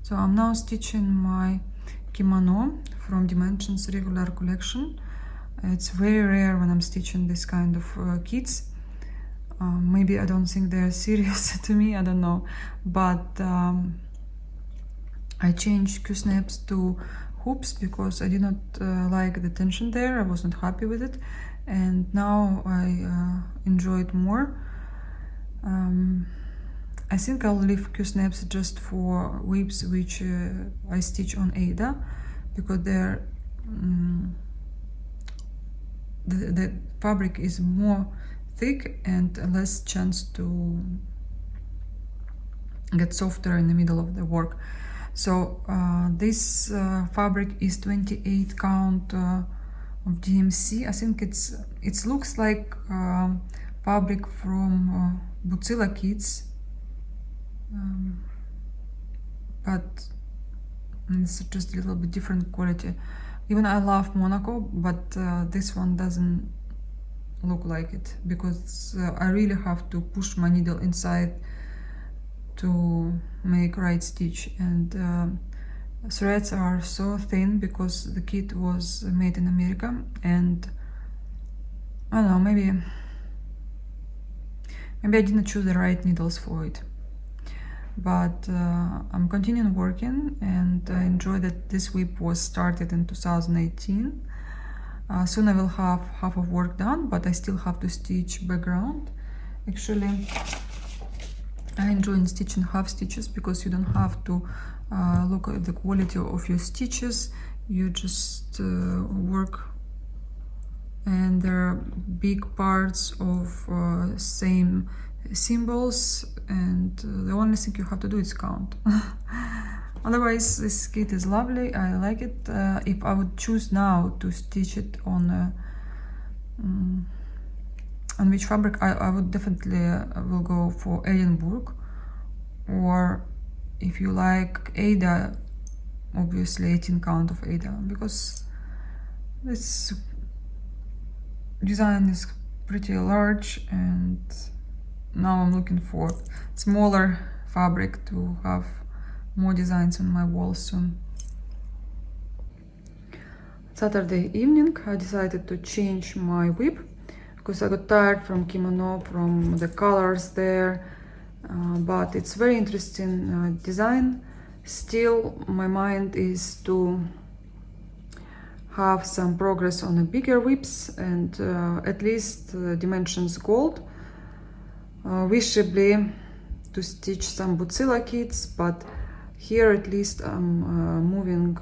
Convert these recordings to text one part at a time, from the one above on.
So I'm now stitching my kimono from Dimensions regular collection. It's very rare when I'm stitching this kind of kits. Maybe I don't think they're serious to me, I don't know. But I changed Q-snaps to hoops because I did not like the tension there. I wasn't happy with it, and now I enjoy it more. I think I'll leave Q-snaps just for whips which I stitch on Ada, because they're the fabric is more thick and less chance to get softer in the middle of the work. So this fabric is 28 count of DMC. I think it looks like fabric from Bucilla kits, but it's just a little bit different quality. Even I love Monaco, but this one doesn't look like it, because I really have to push my needle inside to make right stitch, and threads are so thin because the kit was made in America, and I don't know, maybe I didn't choose the right needles for it. But I'm continuing working, and I enjoy that this whip was started in 2018. Soon I will have half of work done, but I still have to stitch background. Actually, I enjoy stitching half stitches because you don't have to look at the quality of your stitches. You just work, and there are big parts of same symbols, and the only thing you have to do is count. Otherwise, this kit is lovely. I like it. If I would choose now to stitch it on which fabric, I would definitely will go for Edinburgh, or if you like Ada, obviously 18 count of Ada, because this design is pretty large, and now I'm looking for smaller fabric to have more designs on my wall soon. Saturday evening, I decided to change my whip because I got tired from kimono, from the colors there, but it's very interesting design. Still, my mind is to have some progress on the bigger whips, and at least Dimensions Gold. Wishably to stitch some Bucilla kits, but here at least I'm moving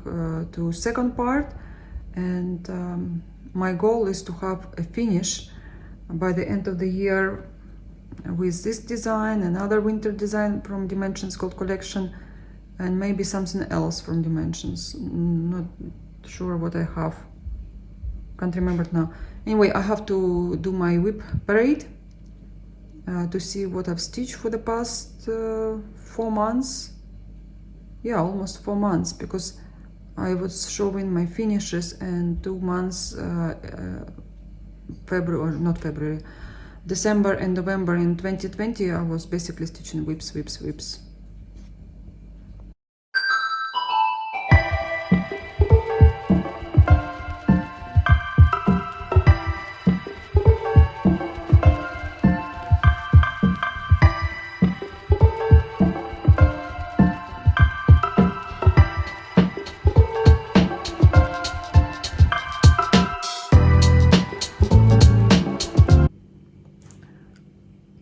to second part, and my goal is to have a finish by the end of the year with this design, another winter design from Dimensions Gold collection, and maybe something else from Dimensions. Not sure what I have, can't remember it now. Anyway, I have to do my whip parade to see what I've stitched for the past 4 months. Yeah, almost 4 months, because I was showing my finishes, and 2 months December and November in 2020 I was basically stitching whips.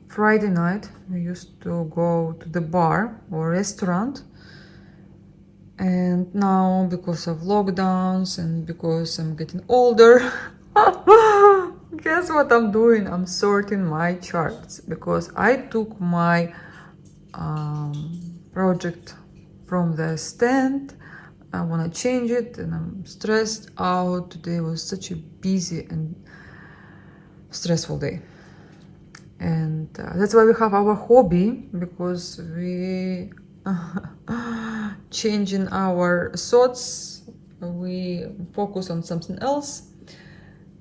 Friday night we used to go to the bar or restaurant, and now because of lockdowns and because I'm getting older, guess what I'm doing? I'm sorting my charts, because I took my project from the stand. I want to change it, and I'm stressed out. Today was such a busy and stressful day. And that's why we have our hobby, because we changing our thoughts, we focus on something else.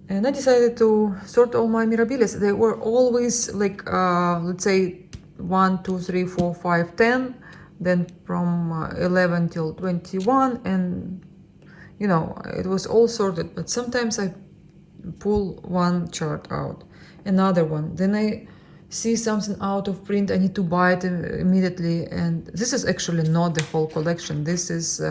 And I decided to sort all my mirabilis. They were always like let's say 1, 2, 3, 4, 5, 10, then from 11 till 21, and you know, it was all sorted. But sometimes I pull one chart out, another one, then I see something out of print, I need to buy it immediately. And this is actually not the whole collection, this is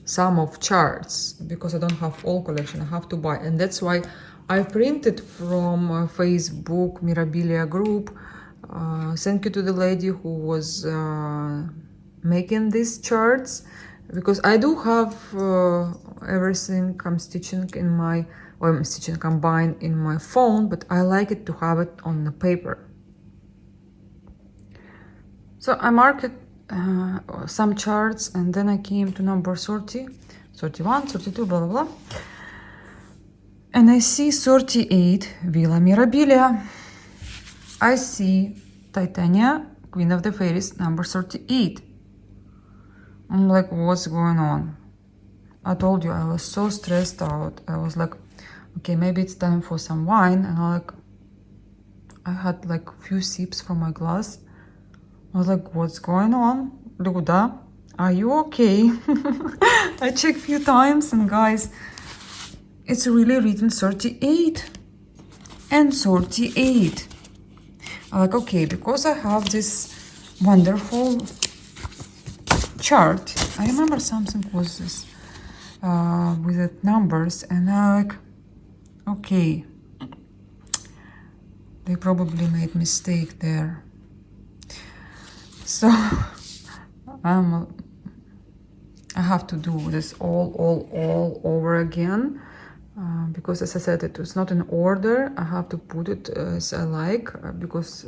some of charts, because I don't have all collection, I have to buy. And that's why I printed from Facebook Mirabilia group. Thank you to the lady who was making these charts, because I do have everything I'm stitching in my, or I'm stitching combined in my phone, but I like it to have it on the paper. So I marked some charts, and then I came to number 30, 31, 32, blah, blah, blah. And I see 38, Villa Mirabilia. I see Titania, Queen of the Fairies, number 38. I'm like, what's going on? I told you I was so stressed out. I was like, okay, maybe it's time for some wine. And I had like a few sips from my glass. I was like, what's going on? Luda, are you okay? I checked a few times, and guys, it's really written 38 and 38. I'm like, okay, because I have this wonderful chart. I remember something was this with the numbers, and I'm like, okay, they probably made mistake there. So I have to do this all over again, because as I said, it was not in order. I have to put it as I like, because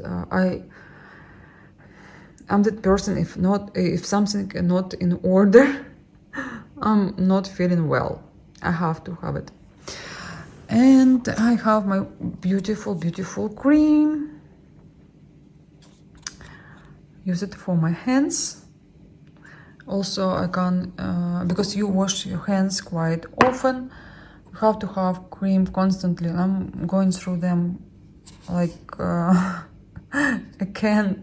I'm that person, if something is not in order, I'm not feeling well. I have to have it. And I have my beautiful cream. Use it for my hands. Also, I can, because you wash your hands quite often, you have to have cream constantly. And I'm going through them like a can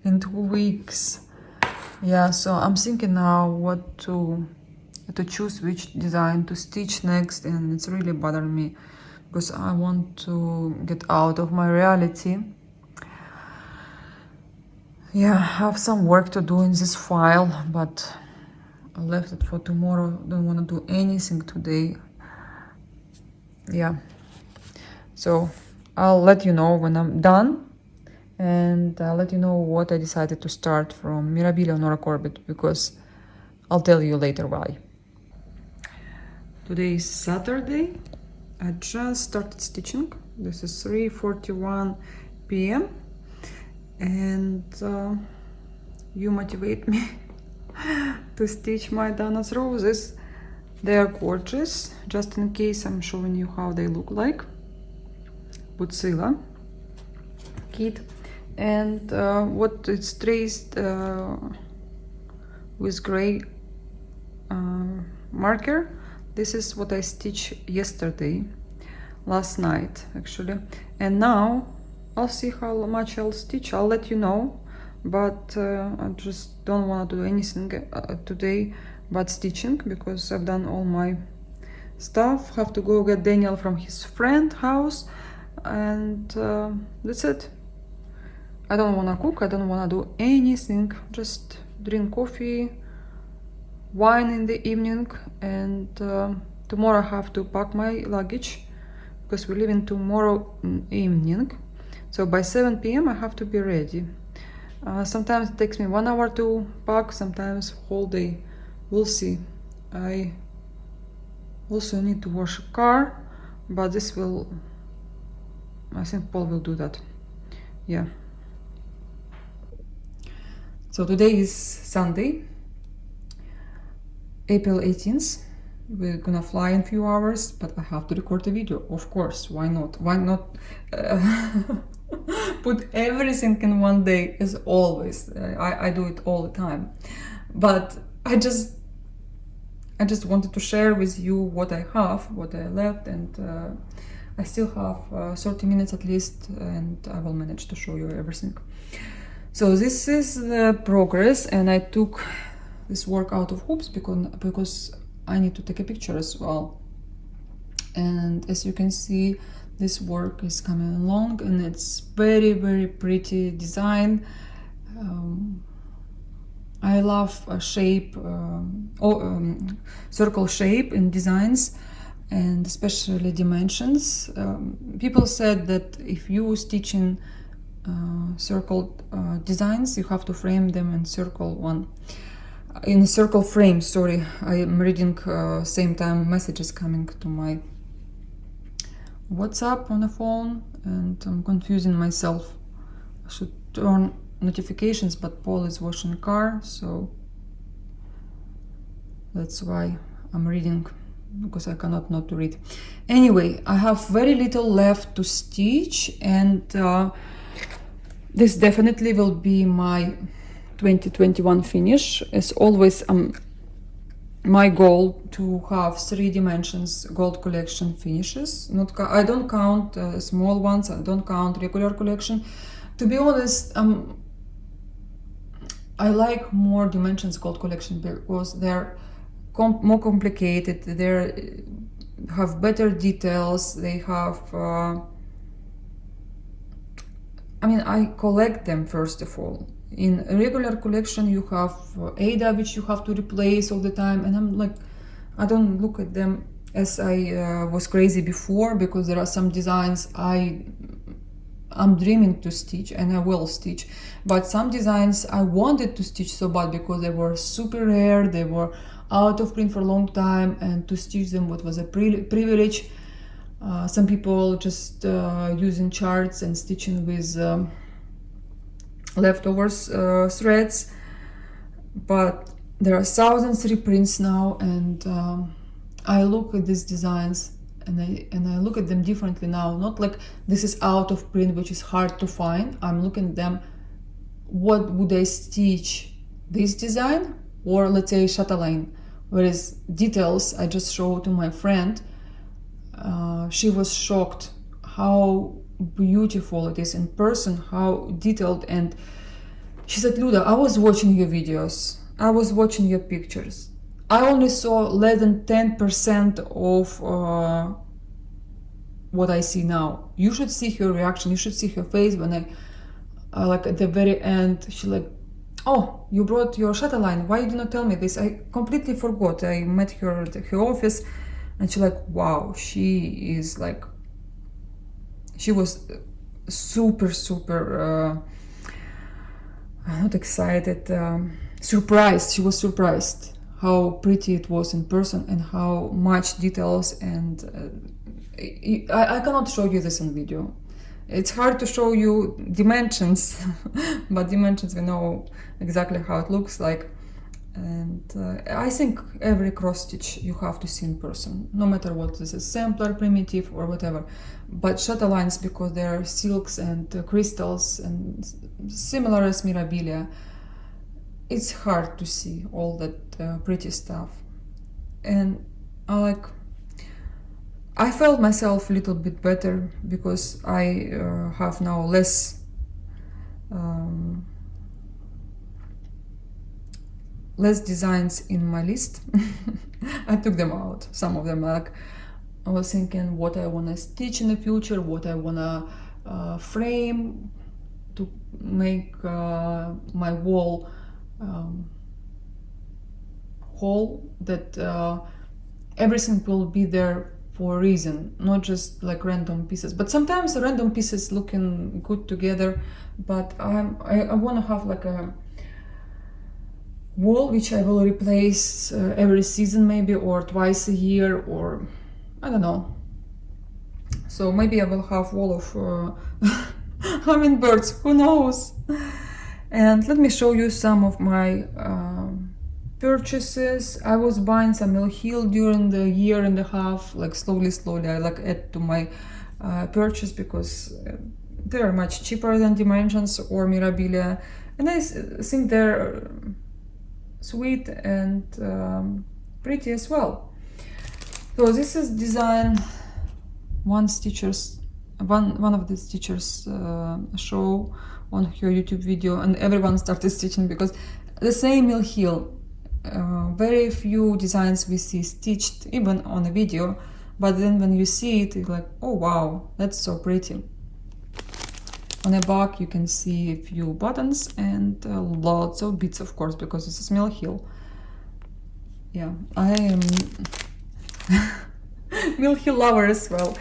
in 2 weeks. Yeah, so I'm thinking now what to choose, which design to stitch next, and it's really bothering me because I want to get out of my reality. Yeah, I have some work to do in this file, but I left it for tomorrow. Don't want to do anything today. Yeah, so I'll let you know when I'm done, and I'll let you know what I decided to start from Mirabilia or Nora Corbett, because I'll tell you later why. Today is Saturday. I just started stitching. This is 3:41 p.m. and you motivate me to stitch my Dana's roses. They are gorgeous. Just in case, I'm showing you how they look like. Bucilla kit, and what it's traced with gray marker. This is what I stitched yesterday, last night actually, and now I'll see how much I'll stitch. I'll let you know, but I just don't want to do anything today but stitching, because I've done all my stuff. Have to go get Daniel from his friend house, and that's it. I don't want to cook, I don't want to do anything, just drink coffee, wine in the evening, and tomorrow I have to pack my luggage because we're leaving tomorrow evening. So by 7 p.m. I have to be ready. Sometimes it takes me 1 hour to pack, sometimes whole day. We'll see. I also need to wash a car, but this will, I think Paul will do that. Yeah. So today is Sunday, April 18th. We're gonna fly in a few hours, but I have to record a video, of course. Why not? Why not put everything in one day, as always? I do it all the time, but I just wanted to share with you what I have, what I left, and I still have 30 minutes at least, and I will manage to show you everything. So this is the progress, and I took this work out of hoops because I need to take a picture as well. And as you can see, this work is coming along, and it's very, very pretty design. I love a shape, circle shape in designs, and especially dimensions. People said that if you stitch in circle designs, you have to frame them in circle frame. Sorry, I am reading same time messages coming to my WhatsApp on the phone, and I'm confusing myself. I should turn notifications, but Paul is washing the car, so that's why I'm reading, because I cannot not to read. Anyway, I have very little left to stitch, and this definitely will be my 2021 finish. As always, my goal to have 3 dimensions gold collection finishes. I don't count small ones, I don't count regular collection. To be honest, I like more dimensions gold collection because they're more complicated, they have better details, they have I collect them first of all. In a regular collection you have Ada, which you have to replace all the time, and I'm like, I don't look at them as I was crazy before, because there are some designs I'm dreaming to stitch, and I will stitch, but some designs I wanted to stitch so bad because they were super rare, they were out of print for a long time, and to stitch them was a privilege. Some people just using charts and stitching with leftovers threads, but there are thousands reprints now, and I look at these designs and I look at them differently now. Not like this is out of print, which is hard to find. I'm looking at them, what would I stitch, this design or let's say chatelaine? Whereas details I just showed to my friend, she was shocked how beautiful it is in person, how detailed. And she said, Luda, I was watching your videos, I was watching your pictures, I only saw less than 10% of what I see now. You should see her reaction, you should see her face when I like at the very end, she like, oh, you brought your chatelaine, why did you not tell me this? I completely forgot. I met her at her office, and she like, wow, she was super not excited, surprised. She was surprised how pretty it was in person and how much details, and I cannot show you this in video. It's hard to show you dimensions, but dimensions we know exactly how it looks like. And I think every cross stitch you have to see in person, no matter what this is, sampler, primitive or whatever. But chatelaines, because they're silks and crystals and similar as mirabilia, it's hard to see all that pretty stuff. And I felt myself a little bit better because I have now less designs in my list. I took them out. Some of them, like, I was thinking what I want to stitch in the future, what I want to frame to make my wall whole, that everything will be there for a reason, not just like random pieces. But sometimes the random pieces looking good together, but I want to have like a wall which I will replace every season maybe, or twice a year, or I don't know. So maybe I will have wall of hummingbirds, who knows. And let me show you some of my purchases. I was buying some Mill Hill during the year and a half, like slowly I like add to my purchase, because they are much cheaper than Dimensions or Mirabilia, and I think they're sweet and pretty as well. So this is design one stitchers one of the stitchers show on her YouTube video, and everyone started stitching because the same mill heel. Very few designs we see stitched even on a video, but then when you see it, it's like, oh wow, that's so pretty. On the back you can see a few buttons and lots of beads, of course, because it's a mill heel. Yeah, I am mill heel lover as well.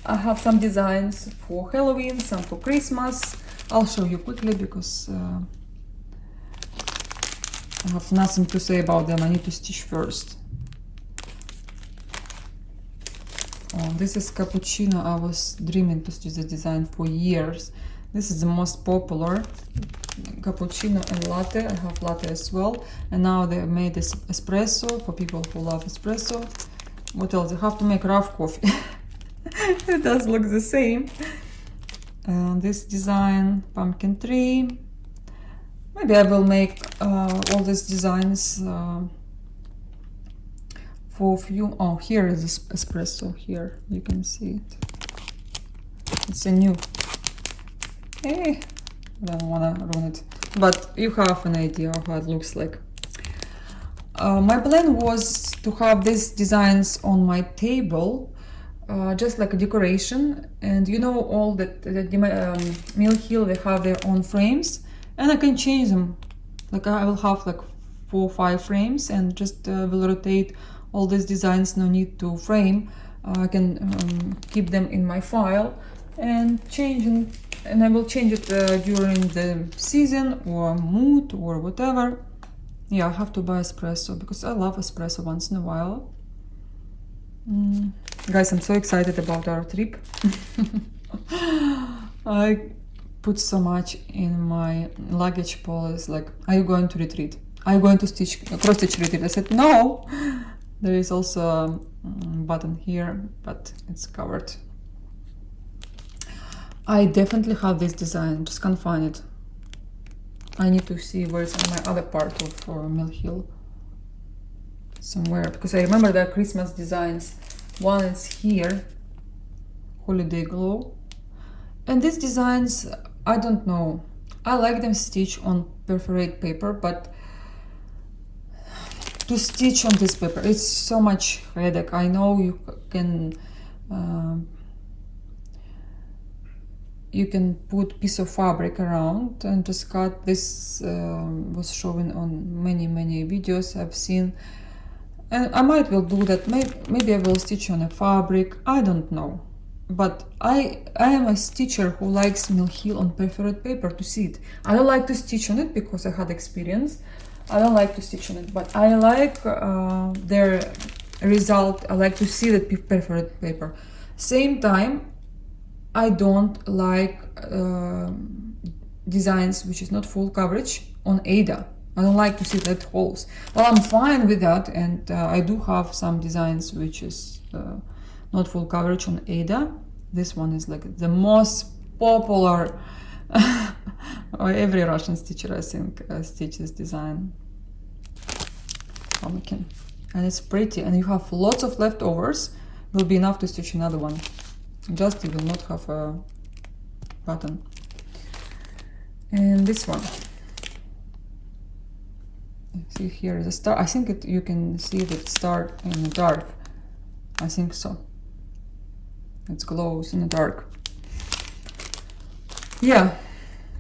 I have some designs for Halloween, some for Christmas. I'll show you quickly because I have nothing to say about them. I need to stitch first. Oh, this is cappuccino. I was dreaming to stitch this design for years. This is the most popular, cappuccino and latte. I have latte as well. And now they made this espresso for people who love espresso. What else? I have to make rough coffee. It does look the same. This design, pumpkin tree. Maybe I will make all these designs for a few. Oh, here is this espresso. Here you can see it. It's a new. Hey, I don't wanna ruin it, but you have an idea of how it looks like. My plan was to have these designs on my table, just like a decoration. And you know, all that mill heel, they have their own frames, and I can change them. Like I will have like 4 or 5 frames, and just will rotate all these designs. No need to frame. I can keep them in my file and change them. And I will change it during the season or mood or whatever. Yeah, I have to buy espresso because I love espresso once in a while. Guys, I'm so excited about our trip. I put so much in my luggage policy. Like, are you going to retreat? Are you going to stitch cross stitch retreat? I said no. There is also a button here, but it's covered. I definitely have this design, just can't find it. I need to see where it's on my other part of mill heel somewhere, because I remember the Christmas designs. One is here, holiday glow, and these designs, I don't know, I like them stitched on perforate paper, but to stitch on this paper, it's so much headache. I know you can put piece of fabric around and just cut. This was shown on many videos I've seen, and I might well do that. Maybe I will stitch on a fabric, I don't know, but I am a stitcher who likes mill heel on perforate paper to see it. I don't like to stitch on it because I had experience. I don't like to stitch on it, but I like their result. I like to see that perforate paper. Same time, I don't like designs which is not full coverage on Ada. I don't like to see that holes. Well, I'm fine with that, and I do have some designs which is not full coverage on Ada. This one is like the most popular. Every Russian stitcher, I think, stitches this design. Pumpkin, and it's pretty, and you have lots of leftovers. Will be enough to stitch another one. Just you will not have a button. And this one, see here is a star. I think you can see the star in the dark. I think so. It glows in the dark. Yeah,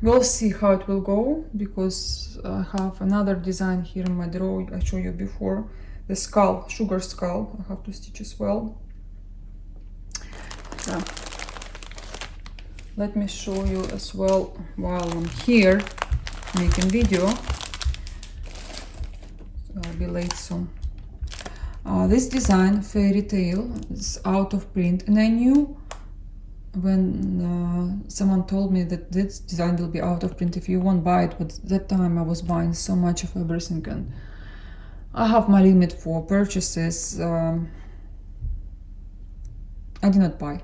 we'll see how it will go, because I have another design here in my drawer. I showed you before, the skull, sugar skull. I have to stitch as well. Let me show you as well while I'm here making video. I'll be late soon. This design, fairy tale, is out of print, and I knew when someone told me that this design will be out of print if you won't buy it, but at that time I was buying so much of everything, and I have my limit for purchases. I did not buy.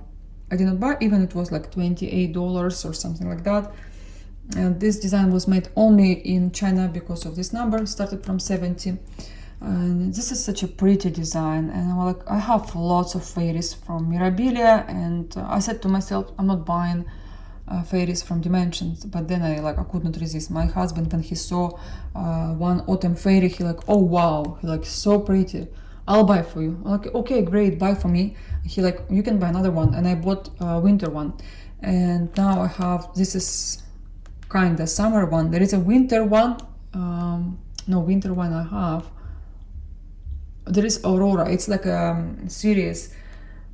Even it was like $28 or something like that. And this design was made only in China because of this number, started from 70. And this is such a pretty design, and I'm like, I have lots of fairies from Mirabilia, and I said to myself, I'm not buying fairies from Dimensions, but then I could not resist. My husband, when he saw one autumn fairy, he like, oh wow, he like, so pretty, I'll buy for you. I'm like, okay, great, buy for me. He like, you can buy another one, and I bought a winter one, and now I have, this is kind of summer one. There is a winter one, no, winter one I have. There is Aurora. It's like a series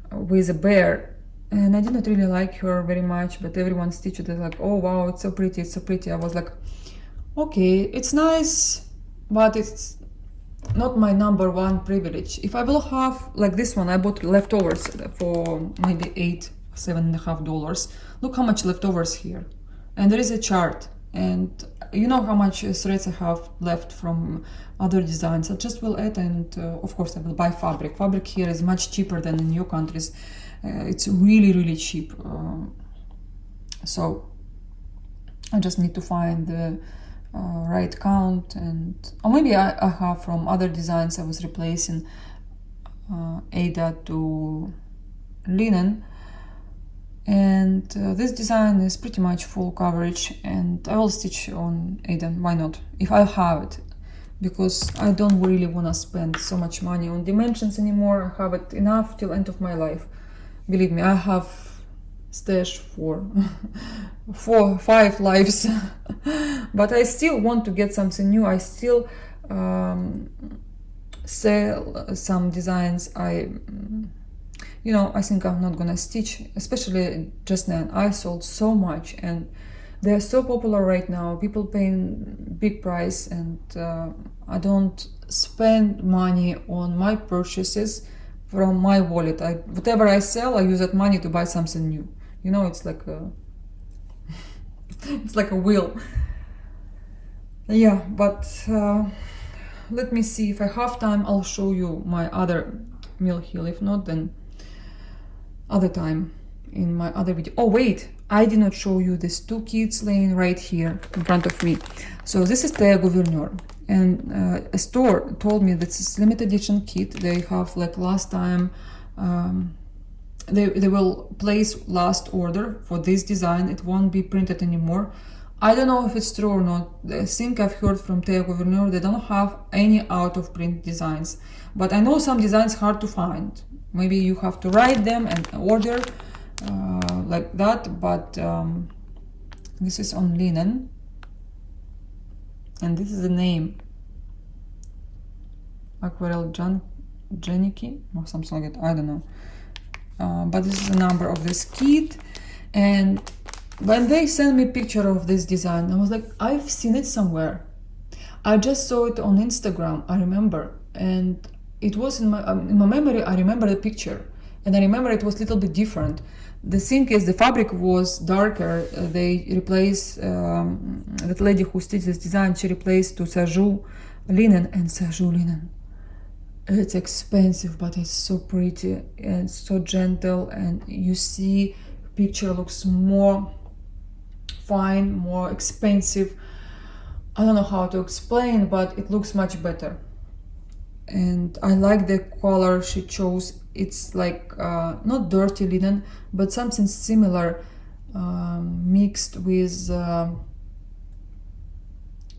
with a bear, and I did not really like her very much, but everyone stitched it like, oh wow, it's so pretty, it's so pretty. I was like, okay, it's nice, but it's not my number one privilege. If I will have like this one, I bought leftovers for maybe $7.50. Look how much leftovers here, and there is a chart, and you know how much threads I have left from other designs. I just will add, and of course I will buy fabric. Fabric here is much cheaper than in your countries. It's really cheap. So I just need to find the right count, and or maybe I have from other designs. I was replacing Ada to linen. And this design is pretty much full coverage, and I will stitch on Aiden, why not, if I have it, because I don't really want to spend so much money on Dimensions anymore. I have it enough till end of my life. Believe me, I have stash for 4-5 lives. But I still want to get something new. I still sell some designs I think I'm not gonna stitch, especially just now. I sold so much, and they're so popular right now. People paying big price, and I don't spend money on my purchases from my wallet. Whatever I sell, I use that money to buy something new. You know, it's like a it's like a wheel. Yeah, but let me see. If I have time, I'll show you my other mill heel. If not, then other time in my other video. Oh wait, I did not show you these two kits laying right here in front of me. So this is Thea Gouverneur, and a store told me this is limited edition kit. They have like last time they will place last order for this design. It won't be printed anymore. I don't know if it's true or not. I think I've heard from Thea Gouverneur they don't have any out of print designs, but I know some designs hard to find. Maybe you have to write them and order like that, but this is on linen, and this is the name, Aquarelle Jeniki or something like that, I don't know, but this is the number of this kit. And when they sent me a picture of this design, I was like, I've seen it somewhere. I just saw it on Instagram, I remember, and it was in my memory. I remember the picture, and I remember it was a little bit different. The thing is, the fabric was darker. They replaced that lady who stitched this design. She replaced to Sajou linen, and Sajou linen, it's expensive, but it's so pretty and so gentle. And you see, picture looks more fine, more expensive. I don't know how to explain, but it looks much better. And I like the color she chose. It's like not dirty linen, but something similar, mixed with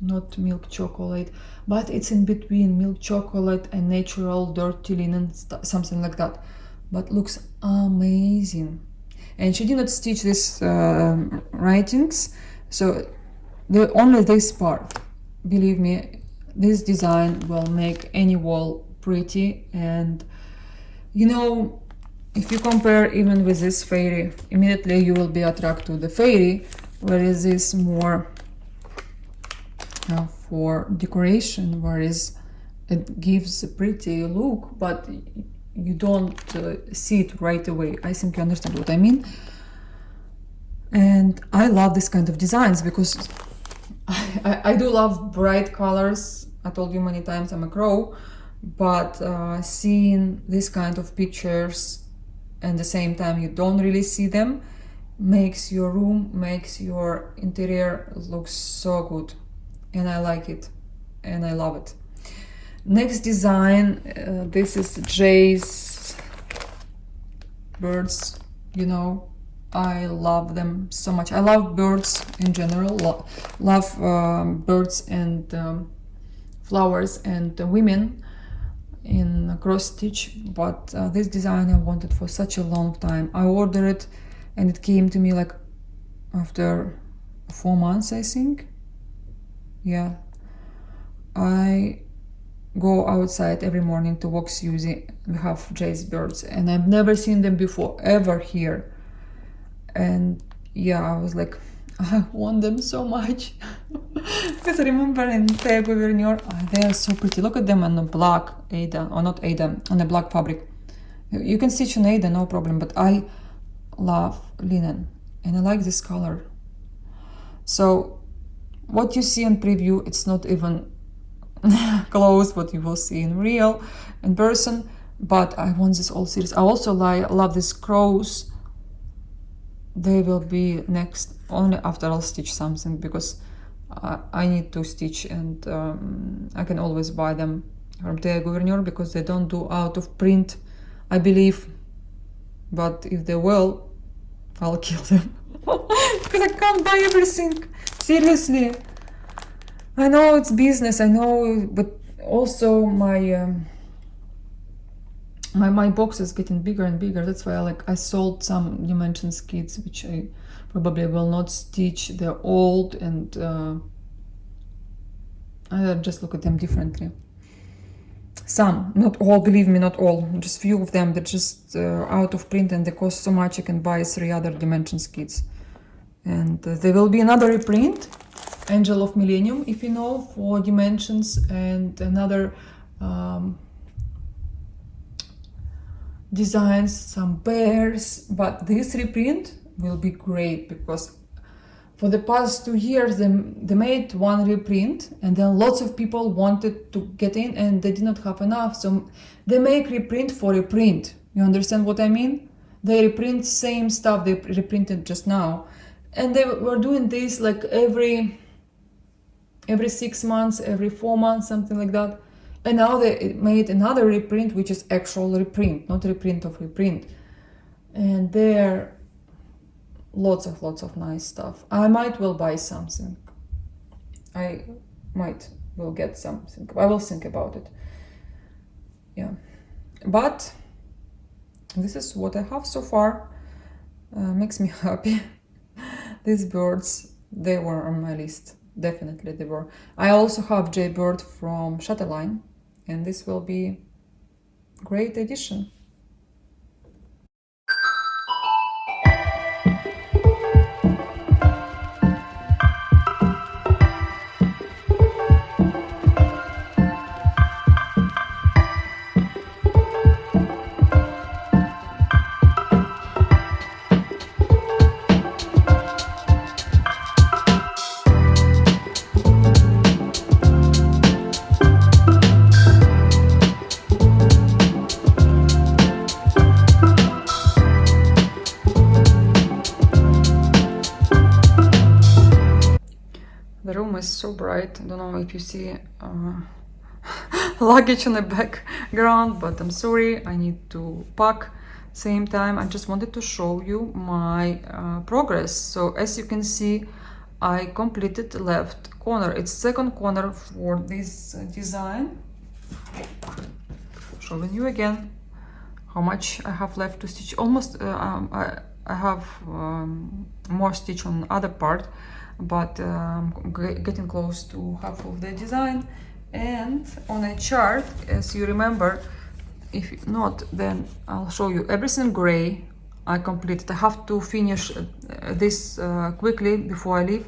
not milk chocolate, but it's in between milk chocolate and natural dirty linen, something like that. But looks amazing. And she did not stitch this writings, so only this part. Believe me, this design will make any wall pretty. And you know, if you compare even with this fairy, immediately you will be attracted to the fairy, whereas this more for decoration, whereas it gives a pretty look, but you don't see it right away. I think you understand what I mean. And I love this kind of designs because I do love bright colors. I told you many times I'm a crow, but seeing this kind of pictures and the same time you don't really see them makes your room, makes your interior look so good. And I like it and I love it. Next design, this is Jay's birds. You know, I love them so much. I love birds in general, love birds and flowers and women in cross stitch, but this design I wanted for such a long time. I ordered it and it came to me like after 4 months, I think. Yeah, I go outside every morning to walk Susie. We have Jay's birds and I've never seen them before ever here. And yeah, I was like, I want them so much. Because I remember in Thea, they are so pretty. Look at them on the black Ada, or not Ada, on the black fabric. You can stitch on Ada, no problem, but I love linen and I like this color. So what you see in preview, it's not even close what you will see in person, but I want this whole series. I also love these crows. They will be next only after I'll stitch something, because I need to stitch, and I can always buy them from Thea because they don't do out of print, I believe. But if they will, I'll kill them. Because I can't buy everything. Seriously. I know it's business, I know, but also my my box is getting bigger and bigger. That's why I sold some dimensions kits, which I probably will not stitch. They're old, and I just look at them differently. Some, not all, believe me, not all, just few of them. They're just out of print and they cost so much. I can buy 3 other dimensions kits. And there will be another reprint, Angel of Millennium, if you know, for dimensions, and another designs, some bears. But this reprint will be great, because for the past 2 years they made one reprint, and then lots of people wanted to get in and they did not have enough, so they make reprint for reprint. You understand what I mean? They reprint same stuff they reprinted just now, and they were doing this like every 6 months, every 4 months, something like that. And now they made another reprint, which is actual reprint, not reprint of reprint. And there lots of nice stuff. I might will buy something. I might will get something. I will think about it. Yeah. But this is what I have so far. Makes me happy. These birds, they were on my list. Definitely they were. I also have Jaybird from Shutterline, and this will be great addition. The room is so bright. I don't know if you see luggage on the background, but I'm sorry, I need to pack. Same time, I just wanted to show you my progress. So as you can see, I completed the left corner. It's second corner for this design. Showing you again how much I have left to stitch. Almost I have more stitch on the other part, but getting close to half of the design. And on a chart, as you remember, if not, then I'll show you everything gray I completed. I have to finish this quickly before I leave.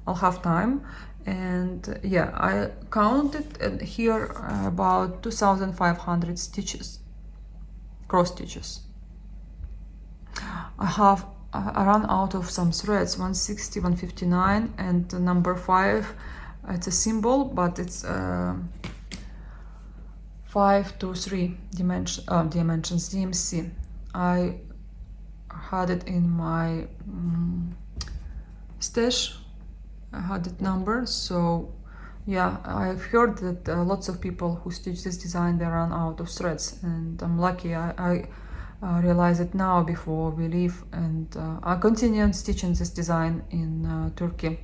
I'll have time. And yeah, I counted here about 2,500 stitches, cross stitches. I ran out of some threads, 160, 159, and number 5, it's a symbol, but it's 523 dimensions DMC. I had it in my stash. I had it number, so Yeah, I've heard that lots of people who stitch this design, they run out of threads, and I'm lucky I realize it now before we leave, and I continue stitching this design in Turkey.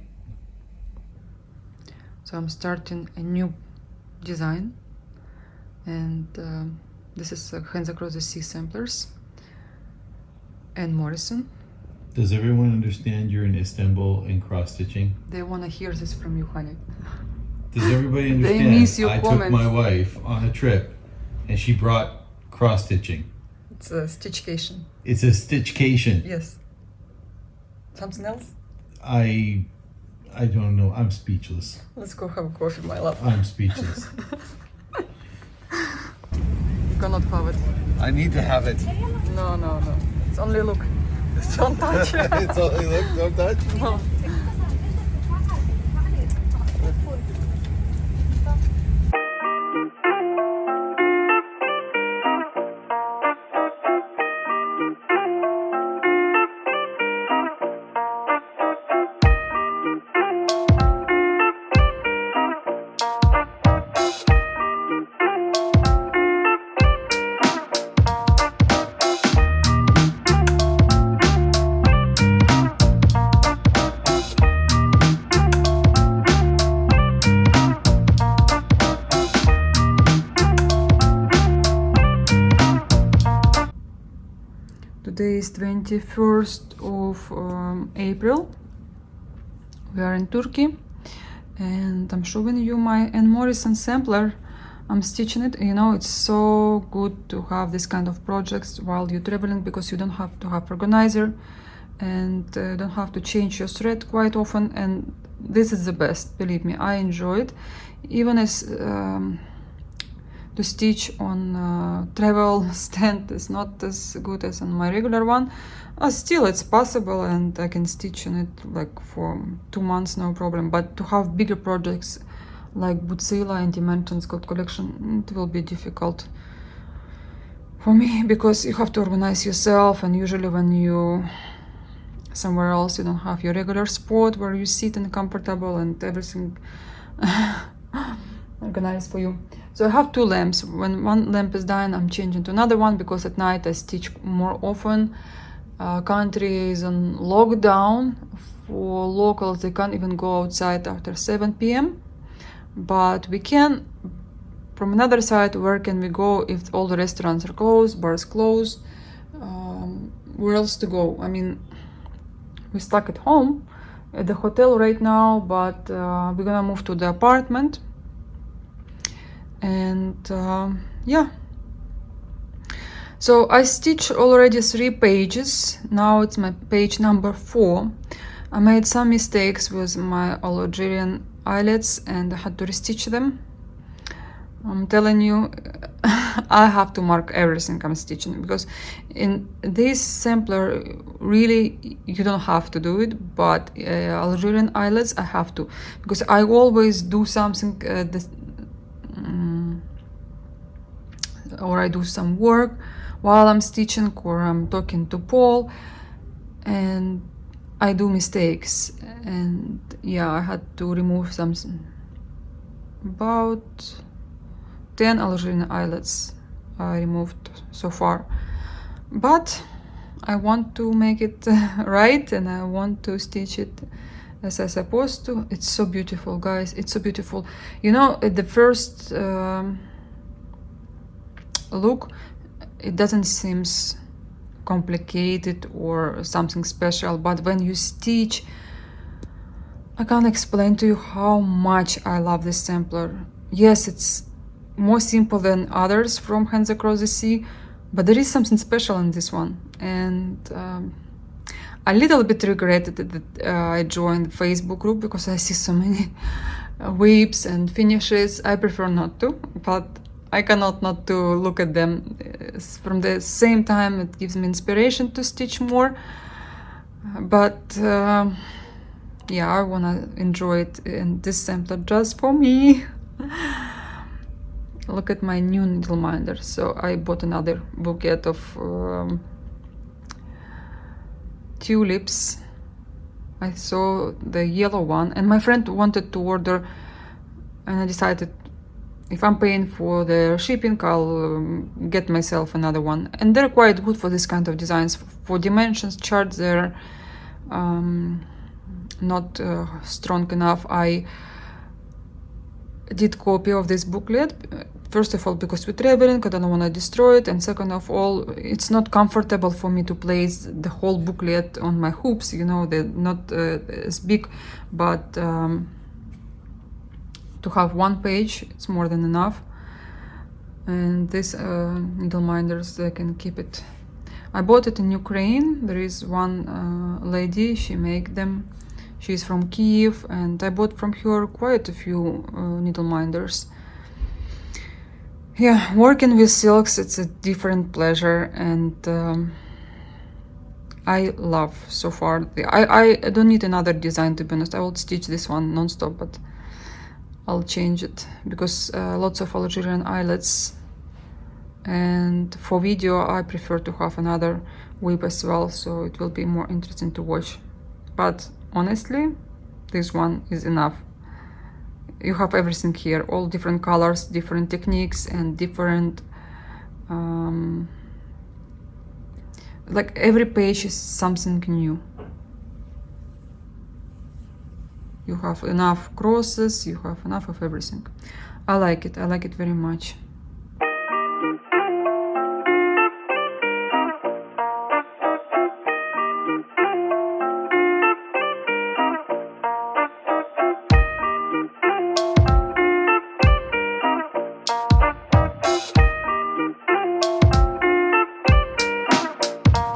So I'm starting a new design, and this is Hands Across the Sea samplers and Morrison. Does everyone understand you're in Istanbul and cross-stitching? They want to hear this from you, honey. Does everybody understand? They miss your I comments. took my wife on a trip and she brought cross-stitching. It's a stitchcation. It's a stitchcation. Yes. Something else? I don't know. I'm speechless. Let's go have a coffee, my love. I'm speechless. You cannot have it. I need to have it. No, no, no. It's only look. Don't touch. It's only look, don't touch. No. Today is 21st of April. We are in Turkey, and I'm showing you my Ann Morrison sampler. I'm stitching it. You know, it's so good to have this kind of projects while you're traveling, because you don't have to have organizer and don't have to change your thread quite often, and this is the best. Believe me, I enjoy it. Even as to stitch on travel stand is not as good as on my regular one. Still, it's possible, and I can stitch on it like for 2 months, no problem. But to have bigger projects like Bucilla and Dimensions Code Collection, it will be difficult for me, because you have to organize yourself, and usually when you somewhere else, you don't have your regular spot where you sit and comfortable and everything organized for you. So I have 2 lamps. When one lamp is done, I'm changing to another one, because at night I stitch more often. Country is on lockdown. For locals, they can't even go outside after 7 p.m. But we can, from another side, where can we go if all the restaurants are closed, bars closed? Where else to go? I mean, we're stuck at home, at the hotel right now, but we're gonna move to the apartment. And yeah, so I stitched already 3 pages. Now it's my page number 4. I made some mistakes with my Algerian eyelets and I had to restitch them. I'm telling you, I have to mark everything I'm stitching, because in this sampler really you don't have to do it, but Algerian eyelets I have to, because I always do something or I do some work while I'm stitching, or I'm talking to Paul and I do mistakes, and yeah, I had to remove some, about 10 Algerian eyelets I removed so far, but I want to make it right, and I want to stitch it as I'm supposed to. It's so beautiful, guys. It's so beautiful. You know, at the first look, it doesn't seem complicated or something special, but when you stitch, I can't explain to you how much I love this sampler. Yes, it's more simple than others from Hands Across the Sea, but there is something special in this one, and a little bit regretted that I joined the Facebook group, because I see so many whips and finishes. I prefer not to, but I cannot not to look at them. From the same time, it gives me inspiration to stitch more, but yeah, I wanna enjoy it in this sampler just for me. Look at my new needle minder. So I bought another bouquet of tulips. I saw the yellow one, and my friend wanted to order and I decided if I'm paying for the shipping, I'll get myself another one. And they're quite good for this kind of designs. For dimensions charts, they're not strong enough. I did copy of this booklet. First of all, because we're traveling, I don't want to destroy it, and second of all, it's not comfortable for me to place the whole booklet on my hoops. You know, they're not as big, but to have one page, it's more than enough. And these needle minders, they can keep it. I bought it in Ukraine. There is one lady, she make them. She's from Kiev, and I bought from her quite a few needle minders. Yeah, working with silks, it's a different pleasure, and I love so far. I don't need another design, to be honest. I will stitch this one non-stop, but I'll change it because lots of Algerian eyelets, and for video I prefer to have another whip as well, so it will be more interesting to watch. But honestly, this one is enough. You have everything here, all different colors, different techniques, and different like every page is something new. You have enough crosses, you have enough of everything. I like it very much.